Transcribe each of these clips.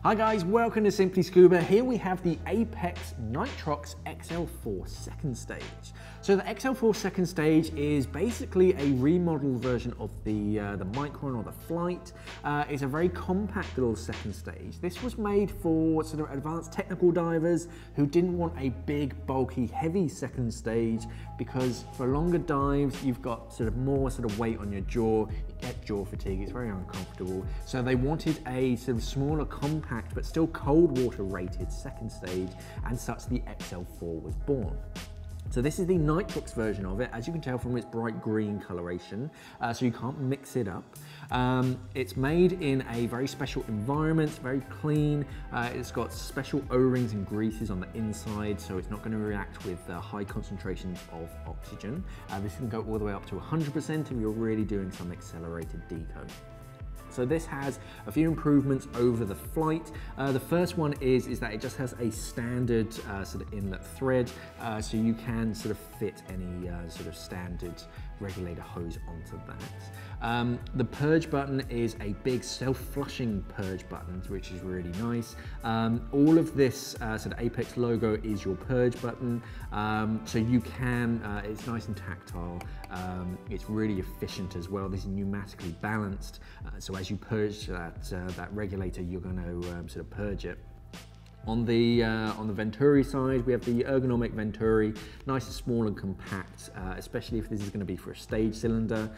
Hi guys, welcome to Simply Scuba. Here we have the Apeks Nitrox XL4 second stage. So the XL4 second stage is basically a remodeled version of the Micron or the Flight. It's a very compact little second stage. This was made for sort of advanced technical divers who didn't want a big, bulky, heavy second stage, because for longer dives, you've got sort of more sort of weight on your jaw, you get jaw fatigue, it's very uncomfortable. So they wanted a sort of smaller, compact, but still cold water rated second stage, and such the XL4 was born. So this is the Nitrox version of it, as you can tell from its bright green coloration, so you can't mix it up. It's made in a very special environment, very clean. It's got special O-rings and greases on the inside, so it's not going to react with high concentrations of oxygen. This can go all the way up to 100% if you're really doing some accelerated deco. So this has a few improvements over the Flight. The first one is that it just has a standard sort of inlet thread, so you can sort of fit any sort of standard regulator hose onto that. The purge button is a big self-flushing purge button, which is really nice. All of this sort of Apeks logo is your purge button, so you can, it's nice and tactile. It's really efficient as well. This is pneumatically balanced, so as you purge that regulator, you're going to sort of purge it. On the Venturi side, we have the Ergonomic Venturi, nice and small and compact, especially if this is going to be for a stage cylinder.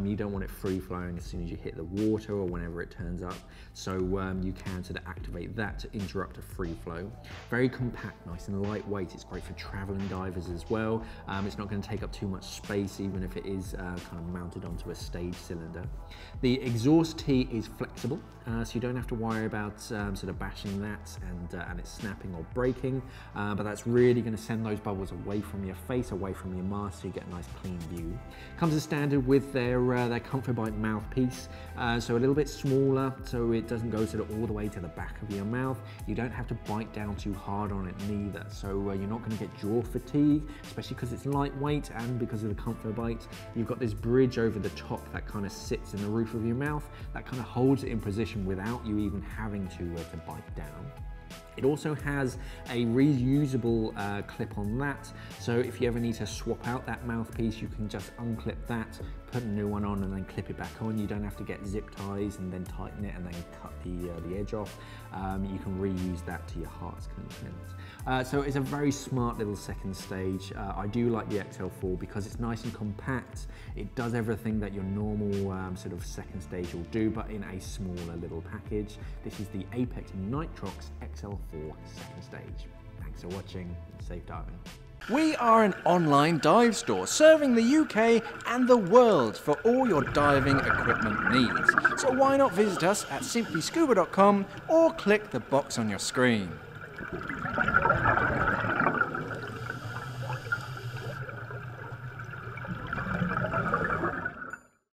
You don't want it free flowing as soon as you hit the water or whenever it turns up. So you can sort of activate that to interrupt a free flow. Very compact, nice and lightweight. It's great for traveling divers as well. It's not going to take up too much space, even if it is kind of mounted onto a stage cylinder. The exhaust tee is flexible, so you don't have to worry about sort of bashing that and it's snapping or breaking, but that's really going to send those bubbles away from your face, away from your mask, so you get a nice clean view. Comes as standard with their Comfo-bite mouthpiece, so a little bit smaller, so it doesn't go sort of all the way to the back of your mouth. You don't have to bite down too hard on it neither, so you're not going to get jaw fatigue, especially because it's lightweight and because of the Comfo-bite. You've got this bridge over the top that kind of sits in the roof of your mouth, that kind of holds it in position without you even having to bite down. It also has a reusable clip on that, so if you ever need to swap out that mouthpiece, you can just unclip that, put a new one on and then clip it back on. You don't have to get zip ties and then tighten it and then cut the edge off. You can reuse that to your heart's content. So it's a very smart little second stage. I do like the XL4 because it's nice and compact. It does everything that your normal sort of second stage will do, but in a smaller little package. This is the Apeks Nitrox XL4 second stage. Thanks for watching, safe diving. We are an online dive store serving the UK and the world for all your diving equipment needs. So why not visit us at simplyscuba.com or click the box on your screen.